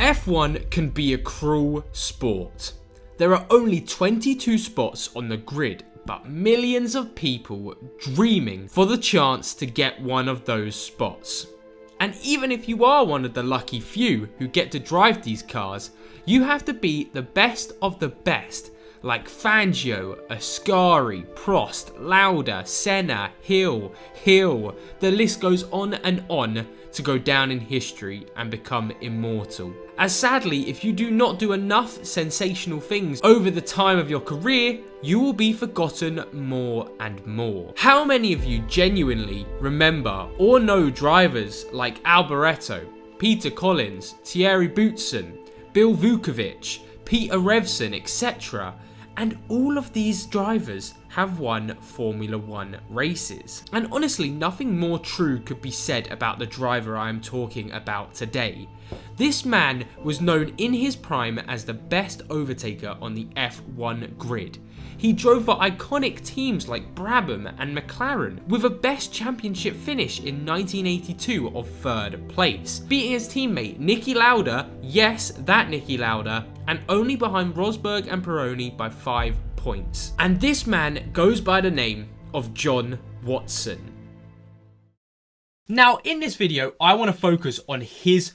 F1 can be a cruel sport. There are only 22 spots on the grid, but millions of people dreaming for the chance to get one of those spots. And even if you are one of the lucky few who get to drive these cars, you have to be the best of the best, like Fangio, Ascari, Prost, Lauda, Senna, Hill. The list goes on and on to go down in history and become immortal. As sadly, if you do not do enough sensational things over the time of your career, you will be forgotten more and more. How many of you genuinely remember or know drivers like Alboreto, Peter Collins, Thierry Boutsen, Bill Vukovic, Peter Revson, etc.? And all of these drivers have won Formula 1 races. And honestly, nothing more true could be said about the driver I am talking about today. This man was known in his prime as the best overtaker on the F1 grid. He drove for iconic teams like Brabham and McLaren, with a best championship finish in 1982 of 3rd place, beating his teammate Niki Lauda, yes, that Niki Lauda, and only behind Rosberg and Pironi by 5 points. And this man goes by the name of John Watson. Now, in this video, I want to focus on his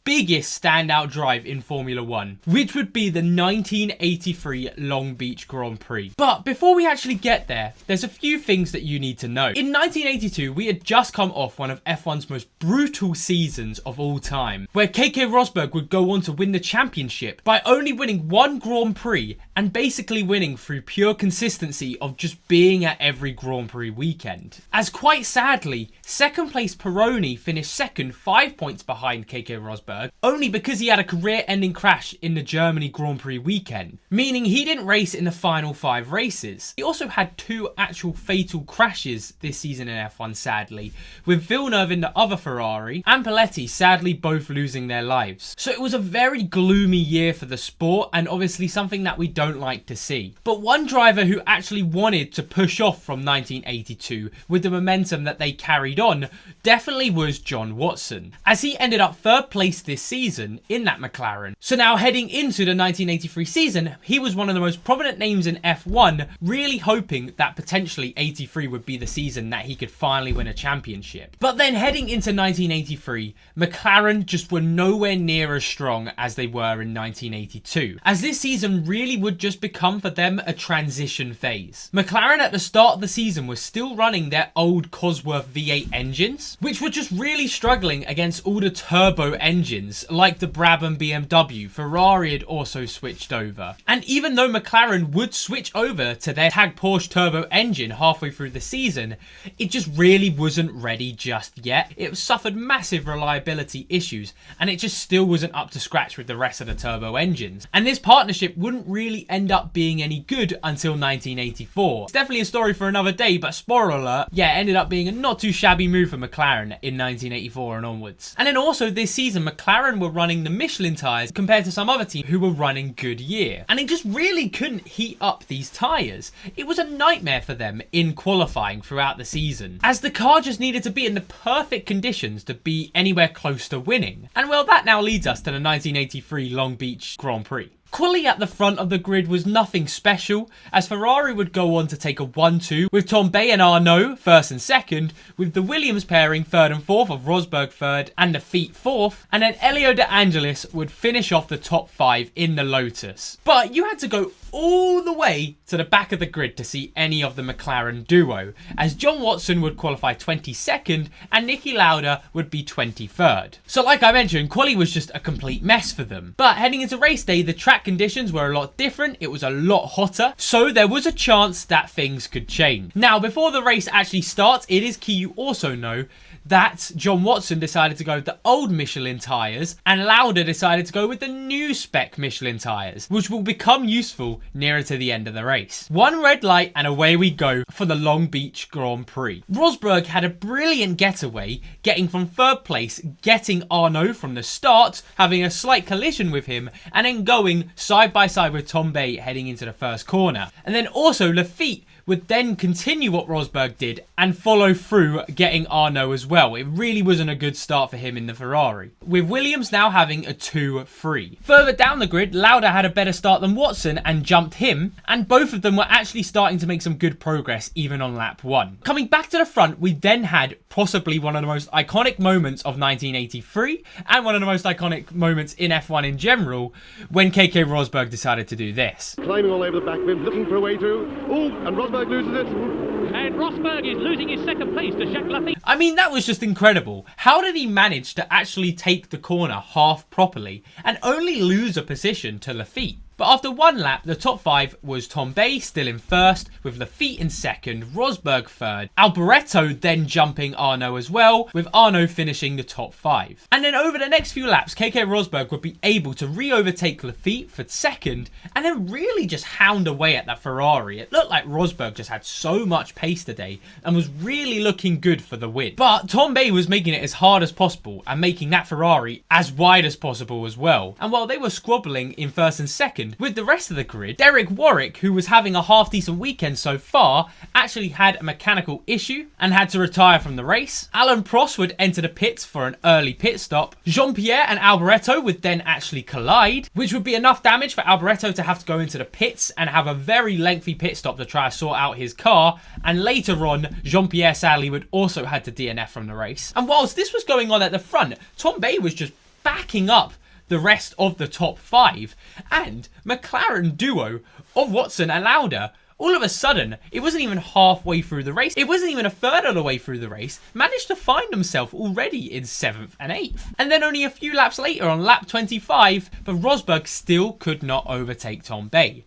biggest standout drive in Formula 1, which would be the 1983 Long Beach Grand Prix. But before we actually get there, there's a few things that you need to know. In 1982, we had just come off one of F1's most brutal seasons of all time, where Keke Rosberg would go on to win the championship by only winning one Grand Prix and basically winning through pure consistency of just being at every Grand Prix weekend. As quite sadly, second place Pironi finished second 5 points behind Keke Rosberg, only because he had a career-ending crash in the Germany Grand Prix weekend, meaning he didn't race in the final 5 races. He also had 2 actual fatal crashes this season in F1, sadly, with Villeneuve in the other Ferrari and Pelletti sadly both losing their lives. So it was a very gloomy year for the sport, and obviously something that we don't like to see. But one driver who actually wanted to push off from 1982 with the momentum that they carried on definitely was John Watson, as he ended up 3rd place this season in that McLaren. So now heading into the 1983 season, he was one of the most prominent names in F1, really hoping that potentially 83 would be the season that he could finally win a championship. But then heading into 1983, McLaren just were nowhere near as strong as they were in 1982, as this season really would just become for them a transition phase. McLaren at the start of the season was still running their old Cosworth V8 engines, which were just really struggling against all the turbo engines like the Brabham BMW. Ferrari had also switched over. And even though McLaren would switch over to their Tag Porsche turbo engine halfway through the season, it just really wasn't ready just yet. It suffered massive reliability issues, and it just still wasn't up to scratch with the rest of the turbo engines. And this partnership wouldn't really end up being any good until 1984. It's definitely a story for another day, but spoiler alert, yeah, it ended up being a not too shabby move for McLaren in 1984 and onwards. And then also this season, McLaren were running the Michelin tyres compared to some other team who were running Goodyear, and it just really couldn't heat up these tyres. It was a nightmare for them in qualifying throughout the season, as the car just needed to be in the perfect conditions to be anywhere close to winning. And well, that now leads us to the 1983 Long Beach Grand Prix. Quali at the front of the grid was nothing special, as Ferrari would go on to take a 1-2 with Tambay and Arnaud 1st and 2nd, with the Williams pairing 3rd and 4th, of Rosberg 3rd and Lafitte 4th, and then Elio De Angelis would finish off the top 5 in the Lotus. But you had to go all the way to the back of the grid to see any of the McLaren duo, as John Watson would qualify 22nd and Niki Lauda would be 23rd. So like I mentioned, quali was just a complete mess for them. But heading into race day, the track conditions were a lot different. It was a lot hotter, so there was a chance that things could change. Now, before the race actually starts, it is key you also know that John Watson decided to go with the old Michelin tyres and Lauda decided to go with the new spec Michelin tyres, which will become useful nearer to the end of the race. One red light and away we go for the Long Beach Grand Prix. Rosberg had a brilliant getaway, getting from 3rd place, getting Arnaud from the start, having a slight collision with him, and then going side by side with Tambay heading into the 1st corner. And then also Lafitte would then continue what Rosberg did and follow through getting Arnaud as well. It really wasn't a good start for him in the Ferrari, with Williams now having a 2-3. Further down the grid, Lauda had a better start than Watson and jumped him, and both of them were actually starting to make some good progress even on lap 1. Coming back to the front, we then had possibly one of the most iconic moments of 1983 and one of the most iconic moments in F1 in general, when Keke Rosberg decided to do this. Climbing all over the back of him, looking for a way through. Oh, and Rosberg loses it. And Rosberg is losing his second place to Jacques Lafitte. I mean, that was just incredible. How did he manage to actually take the corner half properly and only lose a position to Lafitte? But after one lap, the top 5 was Tom Bay still in first, with Lafitte in second, Rosberg third, Alboreto then jumping Arnaud as well, with Arnaud finishing the top 5. And then over the next few laps, Keke Rosberg would be able to re-overtake Lafitte for second, and then really just hound away at that Ferrari. It looked like Rosberg just had so much pace today, and was really looking good for the win. But Tom Bay was making it as hard as possible, and making that Ferrari as wide as possible as well. And while they were squabbling in first and second, with the rest of the grid, Derek Warwick, who was having a half-decent weekend so far, actually had a mechanical issue and had to retire from the race. Alan Prost would enter the pits for an early pit stop. Jean-Pierre and Alboreto would then actually collide, which would be enough damage for Alboreto to have to go into the pits and have a very lengthy pit stop to try to sort out his car. And later on, Jean-Pierre sadly would also had to DNF from the race. And whilst this was going on at the front, Tom Bay was just backing up the rest of the top 5, and McLaren duo of Watson and Lauda, all of a sudden, it wasn't even halfway through the race, it wasn't even a third of the way through the race, managed to find himself already in 7th and 8th. And then only a few laps later on lap 25, but Rosberg still could not overtake Tom Bay.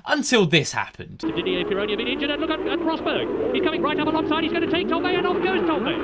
Until this happened. Didier Pironi have been injured, and look at Rosberg. He's coming right up alongside, he's going to take Tom Bay, and off goes Tom Bay.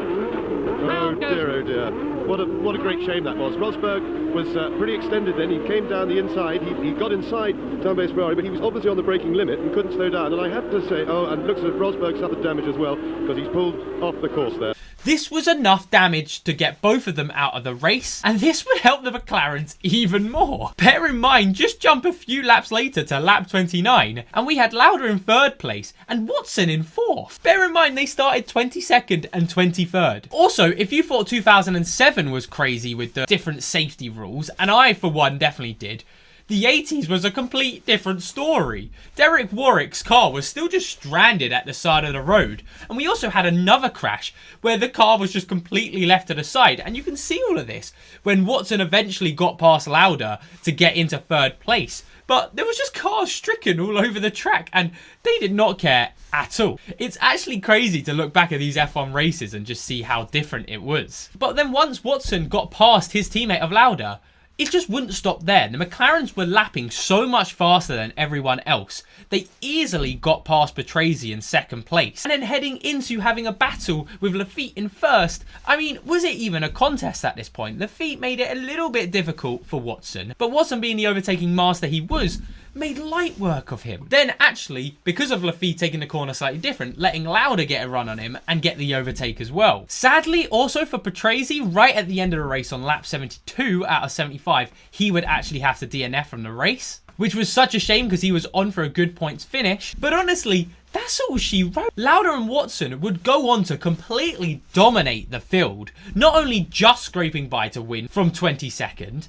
Oh dear, oh dear. What a great shame that was. Rosberg was pretty extended then. He came down the inside. He got inside Tom Bay's Ferrari, but he was obviously on the braking limit and couldn't slow down. And I have to say, and looks as if Rosberg suffered damage as well, because he's pulled off the course there. This was enough damage to get both of them out of the race, and this would help the McLarens even more. Bear in mind, just jump a few laps later to lap 29, and we had Lauda in 3rd place and Watson in 4th. Bear in mind, they started 22nd and 23rd. Also, if you thought 2007 was crazy with the different safety rules, and I for one definitely did, the 80s was a complete different story. Derek Warwick's car was still just stranded at the side of the road. And we also had another crash where the car was just completely left to the side. And you can see all of this when Watson eventually got past Lauda to get into 3rd place. But there was just cars stricken all over the track, and they did not care at all. It's actually crazy to look back at these F1 races and just see how different it was. But then once Watson got past his teammate of Lauda, it just wouldn't stop there. The McLarens were lapping so much faster than everyone else. They easily got past Patrese in 2nd place. And then heading into having a battle with Lafitte in 1st. I mean, was it even a contest at this point? Lafitte made it a little bit difficult for Watson. But Watson, being the overtaking master he was, made light work of him. Then actually, because of Lafitte taking the corner slightly different, letting Lauda get a run on him and get the overtake as well. Sadly, also for Patrese, right at the end of the race on lap 72 out of 75, he would actually have to DNF from the race, which was such a shame because he was on for a good points finish. But honestly, that's all she wrote. Lauda and Watson would go on to completely dominate the field, not only just scraping by to win from 22nd,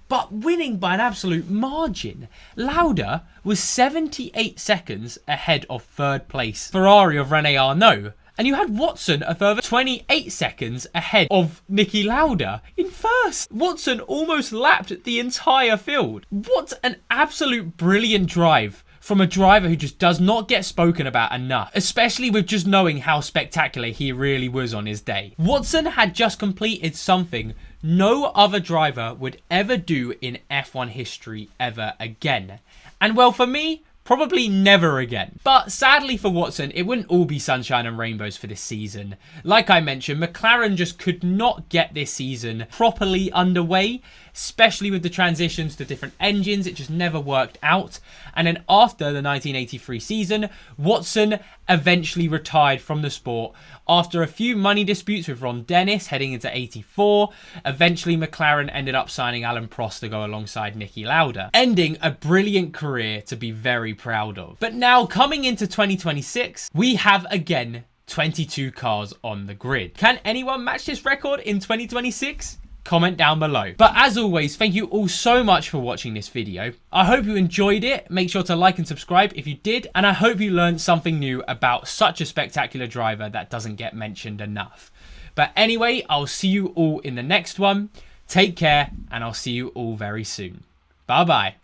but winning by an absolute margin. Lauda was 78 seconds ahead of 3rd place Ferrari of René Arnaud. And you had Watson a further 28 seconds ahead of Niki Lauda in 1st. Watson almost lapped the entire field. What an absolute brilliant drive from a driver who just does not get spoken about enough, especially with just knowing how spectacular he really was on his day. Watson had just completed something no other driver would ever do in F1 history ever again. And well, for me, probably never again. But sadly for Watson, it wouldn't all be sunshine and rainbows for this season. Like I mentioned, McLaren just could not get this season properly underway. especially with the transitions to different engines. It just never worked out. And then after the 1983 season, Watson eventually retired from the sport after a few money disputes with Ron Dennis heading into 84. Eventually, McLaren ended up signing Alan Prost to go alongside Niki Lauda, ending a brilliant career to be very proud of. But now, coming into 2026, we have again 22 cars on the grid. Can anyone match this record in 2026? Comment down below. But as always, thank you all so much for watching this video. I hope you enjoyed it. Make sure to like and subscribe if you did, and I hope you learned something new about such a spectacular driver that doesn't get mentioned enough. But anyway, I'll see you all in the next one. Take care, and I'll see you all very soon. Bye bye.